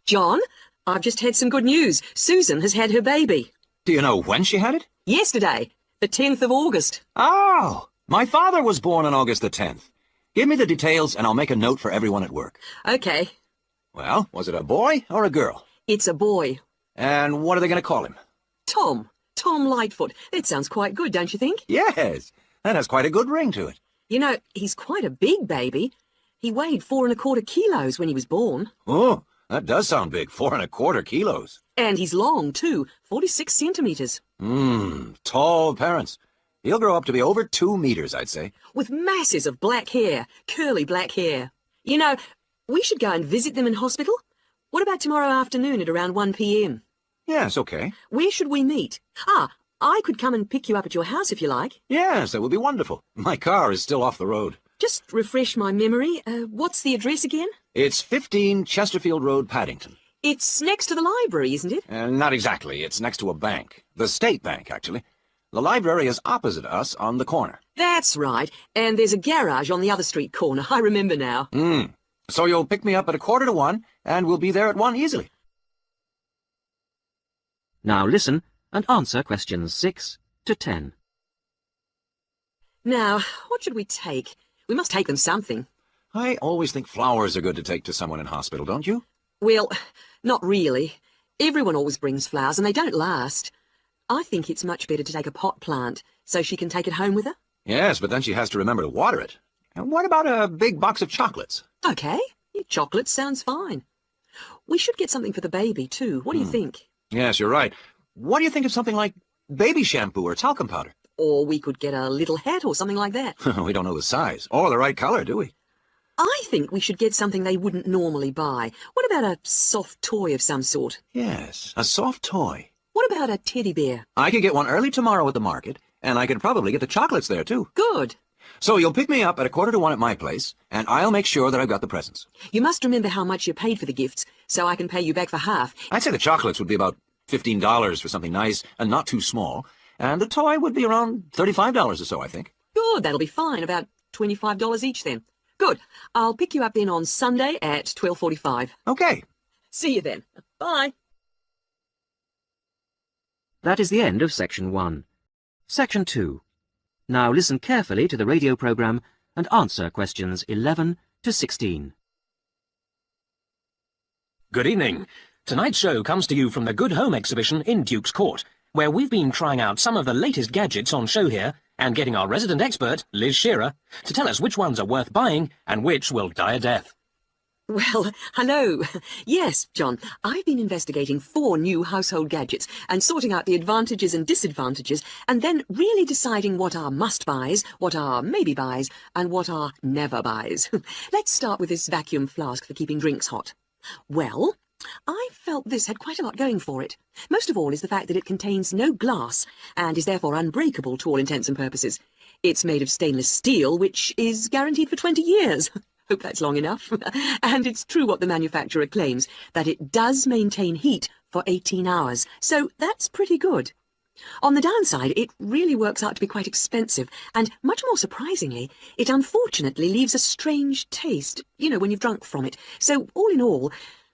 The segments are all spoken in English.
John, I've just had some good news. Susan has had her baby. Do you know when she had it? Yesterday, the 10th of August. Oh, my father was born on August the 10th. Give me the details and I'll make a note for everyone at work. Okay. Well, was it a boy or a girl? It's a boy. And what are they going to call him? Tom. Tom Lightfoot. It sounds quite good, don't you think? Yes, that has quite a good ring to it. You know, he's quite a big baby. He weighed 4¼ kilos when he was born. Oh, that does sound big, 4¼ kilos. And he's long, too, 46 centimetres. Tall parents. He'll grow up to be over 2 meters, I'd say. With masses of black hair, curly black hair. You know, we should go and visit them in hospital. What about tomorrow afternoon at around 1 p.m? Yes, okay. Where should we meet? I could come and pick you up at your house if you like. Yes, that would be wonderful. My car is still off the road. Just refresh my memory. What's the address again? It's 15 Chesterfield Road, Paddington. It's next to the library, isn't it? Not exactly. It's next to a bank. The State Bank, actually. The library is opposite us on the corner. That's right. And there's a garage on the other street corner. I remember now. So you'll pick me up at 1:45, and we'll be there at 1 easily. Now listen and answer questions 6 to 10. Now, what should we take? We must take them something. I always think flowers are good to take to someone in hospital, don't you? Well, not really. Everyone always brings flowers and they don't last. I think it's much better to take a pot plant so she can take it home with her. Yes, but then she has to remember to water it. And what about a big box of chocolates? Okay, chocolate sounds fine. We should get something for the baby too. What do you think? Yes, you're right. What do you think of something like baby shampoo or talcum powder? Or we could get a little hat or something like that. We don't know the size or the right color, do we? I think we should get something they wouldn't normally buy. What about a soft toy of some sort? Yes, a soft toy. What about a teddy bear? I could get one early tomorrow at the market, and I could probably get the chocolates there, too. Good. So you'll pick me up at 1:45 at my place, and I'll make sure that I've got the presents. You must remember how much you paid for the gifts, so I can pay you back for half. I'd say the chocolates would be about $15 for something nice and not too small, and the toy would be around $35 or so, I think. Good, that'll be fine. About $25 each then. Good. I'll pick you up then on Sunday at 12:45. Okay. See you then. Bye. That is the end of Section 1. Section 2. Now listen carefully to the radio programme and answer questions 11 to 16. Good evening. Tonight's show comes to you from the Good Home exhibition in Duke's Court, where we've been trying out some of the latest gadgets on show here and getting our resident expert, Liz Shearer, to tell us which ones are worth buying and which will die a death. Well, hello. Yes, John, I've been investigating 4 new household gadgets and sorting out the advantages and disadvantages and then really deciding what are must-buys, what are maybe-buys, and what are never-buys. Let's start with this vacuum flask for keeping drinks hot. Well, I felt this had quite a lot going for it. Most of all is the fact that it contains no glass and is therefore unbreakable to all intents and purposes. It's made of stainless steel, which is guaranteed for 20 years. Hope that's long enough. And it's true what the manufacturer claims, that it does maintain heat for 18 hours. So that's pretty good. On the downside, it really works out to be quite expensive, and much more surprisingly, it unfortunately leaves a strange taste, you know, when you've drunk from it. So all in all,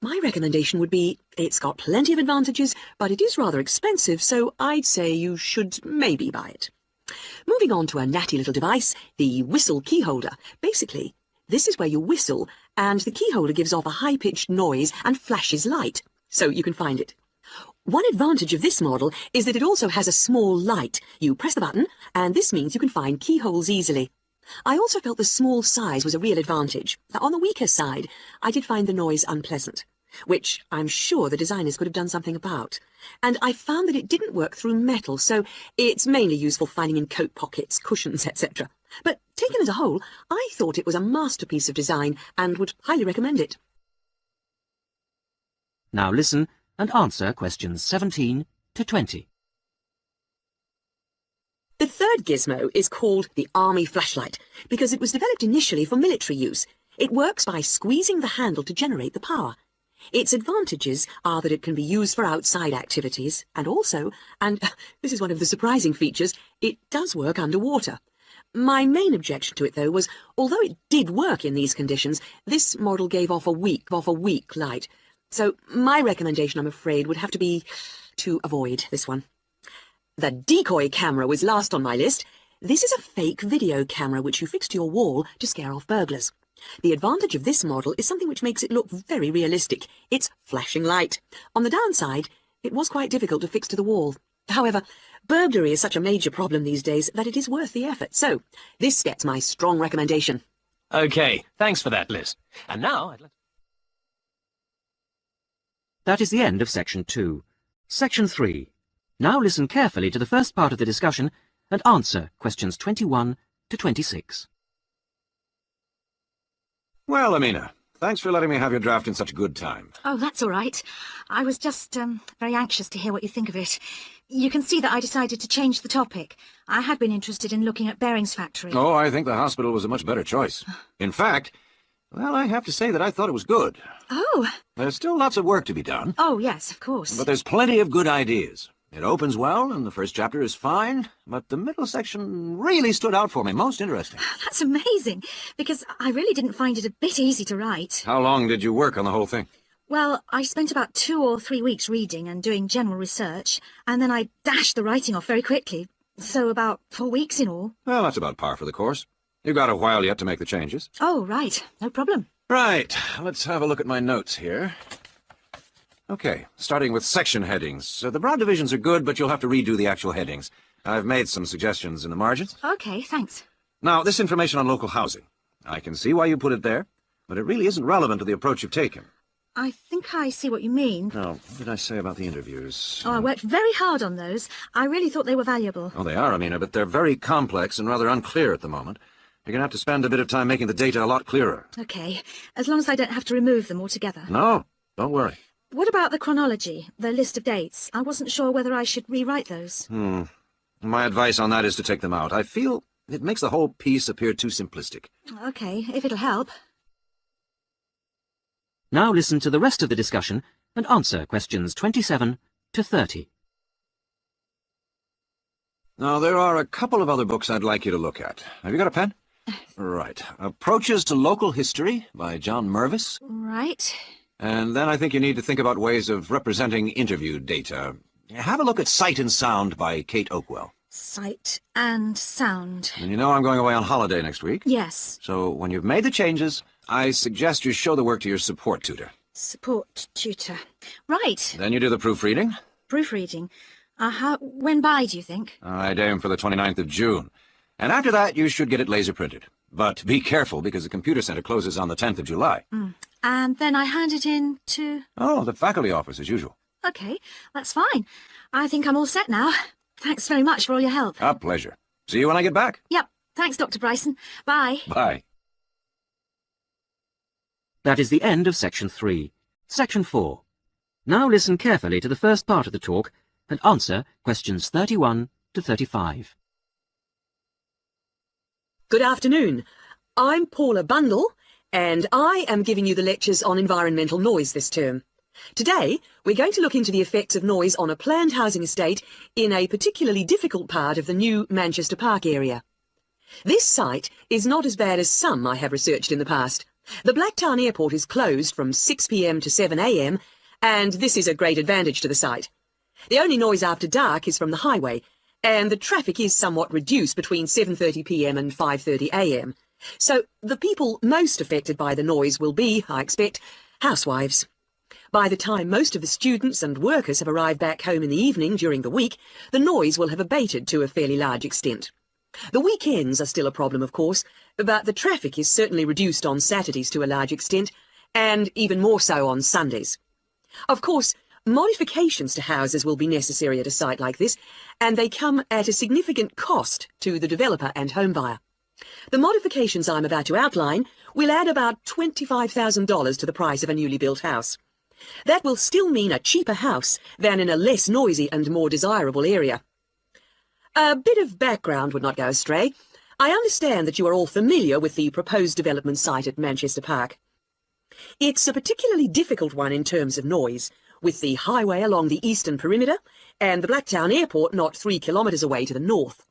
my recommendation would be, it's got plenty of advantages, but it is rather expensive, so I'd say you should maybe buy it. Moving on to a natty little device, the whistle key holder. Basically, this is where you whistle, and the key holder gives off a high-pitched noise and flashes light, so you can find it. One advantage of this model is that it also has a small light. You press the button, and this means you can find keyholes easily. I also felt the small size was a real advantage. On the weaker side, I did find the noise unpleasant, which I'm sure the designers could have done something about. And I found that it didn't work through metal, so it's mainly useful finding in coat pockets, cushions, etc. But taken as a whole, I thought it was a masterpiece of design and would highly recommend it. Now listen and answer questions 17 to 20. The third gizmo is called the Army Flashlight because it was developed initially for military use. It works by squeezing the handle to generate the power. Its advantages are that it can be used for outside activities and also, and this is one of the surprising features, it does work underwater. My main objection to it, though, was although it did work in these conditions, this model gave off a weak light. So my recommendation, I'm afraid, would have to be to avoid this one. The decoy camera was last on my list. This is a fake video camera which you fix to your wall to scare off burglars. The advantage of this model is something which makes it look very realistic. It's flashing light. On the downside, it was quite difficult to fix to the wall. However, burglary is such a major problem these days that it is worth the effort. So, this gets my strong recommendation. OK, thanks for that, Liz. And now I'd like... That is the end of Section 2. Section 3. Now listen carefully to the first part of the discussion and answer questions 21 to 26. Well, Amina, thanks for letting me have your draft in such good time. Oh, that's all right. I was just very anxious to hear what you think of it. You can see that I decided to change the topic. I had been interested in looking at Bering's factory. Oh, I think the hospital was a much better choice. In fact, well, I have to say that I thought it was good. Oh. There's still lots of work to be done. Oh, yes, of course. But there's plenty of good ideas. It opens well, and the first chapter is fine, but the middle section really stood out for me. Most interesting. That's amazing, because I really didn't find it a bit easy to write. How long did you work on the whole thing? Well, I spent about 2 or 3 weeks reading and doing general research, and then I dashed the writing off very quickly. So about 4 weeks in all. Well, that's about par for the course. You've got a while yet to make the changes. Oh, right. No problem. Right. Let's have a look at my notes here. Okay, starting with section headings. The broad divisions are good, but you'll have to redo the actual headings. I've made some suggestions in the margins. Okay, thanks. Now, this information on local housing. I can see why you put it there, but it really isn't relevant to the approach you've taken. I think I see what you mean. Now, what did I say about the interviews? Oh, I worked very hard on those. I really thought they were valuable. Oh, they are, Amina, but they're very complex and rather unclear at the moment. You're going to have to spend a bit of time making the data a lot clearer. Okay, as long as I don't have to remove them altogether. No, don't worry. What about the chronology, the list of dates? I wasn't sure whether I should rewrite those. My advice on that is to take them out. I feel it makes the whole piece appear too simplistic. Okay, if it'll help. Now listen to the rest of the discussion and answer questions 27 to 30. Now, there are a couple of other books I'd like you to look at. Have you got a pen? Right. Approaches to Local History by John Mervis. Right. And then I think you need to think about ways of representing interview data. Have a look at Sight and Sound by Kate Oakwell. Sight and sound. And you know I'm going away on holiday next week. Yes. So when you've made the changes, I suggest you show the work to your support tutor. Support tutor. Right. Then you do the proofreading. Proofreading. When by, do you think? I'd aim for the 29th of June. And after that, you should get it laser printed. But be careful, because the computer center closes on the 10th of July. And then I hand it in to... Oh, the faculty office, as usual. Okay, that's fine. I think I'm all set now. Thanks very much for all your help. A pleasure. See you when I get back. Yep. Thanks, Dr. Bryson. Bye. Bye. That is the end of Section 3. Section 4. Now listen carefully to the first part of the talk and answer questions 31 to 35. Good afternoon. I'm Paula Bundle, and I am giving you the lectures on environmental noise this term. Today, we're going to look into the effects of noise on a planned housing estate in a particularly difficult part of the new Manchester Park area. This site is not as bad as some I have researched in the past. The Blacktown Airport is closed from 6 p.m. to 7 a.m, and this is a great advantage to the site. The only noise after dark is from the highway, and the traffic is somewhat reduced between 7:30 p.m. and 5:30 a.m. So the people most affected by the noise will be, I expect, housewives. By the time most of the students and workers have arrived back home in the evening during the week, the noise will have abated to a fairly large extent. The weekends are still a problem, of course, but the traffic is certainly reduced on Saturdays to a large extent, and even more so on Sundays. Of course, modifications to houses will be necessary at a site like this, and they come at a significant cost to the developer and home buyer. The modifications I'm about to outline will add about $25,000 to the price of a newly built house. That will still mean a cheaper house than in a less noisy and more desirable area. A bit of background would not go astray. I understand that you are all familiar with the proposed development site at Manchester Park. It's a particularly difficult one in terms of noise, with the highway along the eastern perimeter and the Blacktown Airport not 3 kilometres away to the north.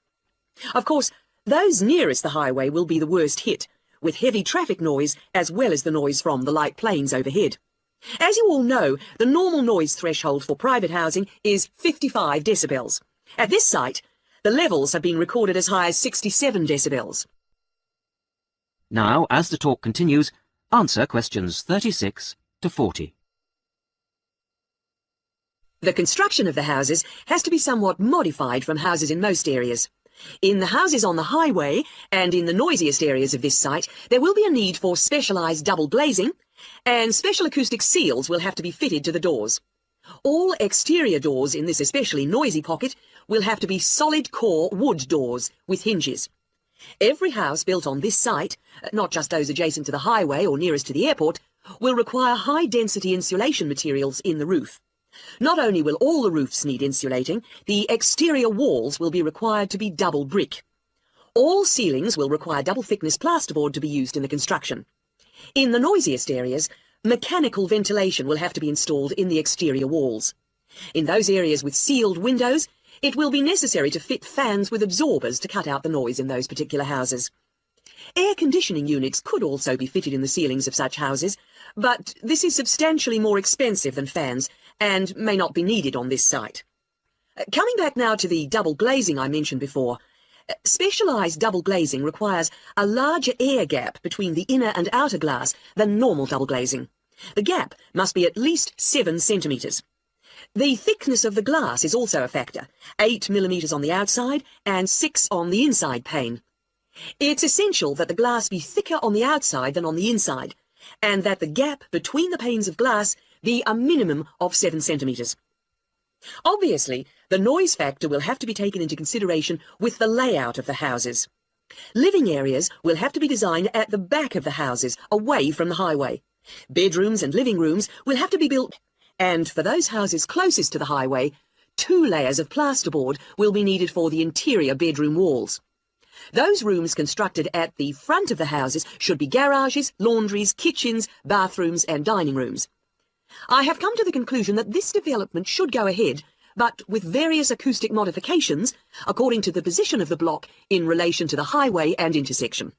Of course, those nearest the highway will be the worst hit, with heavy traffic noise as well as the noise from the light planes overhead. As you all know, the normal noise threshold for private housing is 55 decibels. At this site, the levels have been recorded as high as 67 decibels. Now, as the talk continues, answer questions 36 to 40. The construction of the houses has to be somewhat modified from houses in most areas. In the houses on the highway and in the noisiest areas of this site, there will be a need for specialised double glazing, and special acoustic seals will have to be fitted to the doors. All exterior doors in this especially noisy pocket will have to be solid core wood doors with hinges. Every house built on this site, not just those adjacent to the highway or nearest to the airport, will require high-density insulation materials in the roof. Not only will all the roofs need insulating, the exterior walls will be required to be double brick. All ceilings will require double-thickness plasterboard to be used in the construction. In the noisiest areas, mechanical ventilation will have to be installed in the exterior walls. In those areas with sealed windows, it will be necessary to fit fans with absorbers to cut out the noise in those particular houses. Air conditioning units could also be fitted in the ceilings of such houses, but this is substantially more expensive than fans and may not be needed on this site. Coming back now to the double glazing I mentioned before, specialised double glazing requires a larger air gap between the inner and outer glass than normal double glazing. The gap must be at least 7 centimetres. The thickness of the glass is also a factor, 8 millimetres on the outside and 6 on the inside pane. It's essential that the glass be thicker on the outside than on the inside, and that the gap between the panes of glass be a minimum of 7 centimetres. Obviously, the noise factor will have to be taken into consideration with the layout of the houses. Living areas will have to be designed at the back of the houses, away from the highway. Bedrooms and living rooms will have to be built, and for those houses closest to the highway, 2 layers of plasterboard will be needed for the interior bedroom walls. Those rooms constructed at the front of the houses should be garages, laundries, kitchens, bathrooms and dining rooms. I have come to the conclusion that this development should go ahead, but with various acoustic modifications according to the position of the block in relation to the highway and intersection.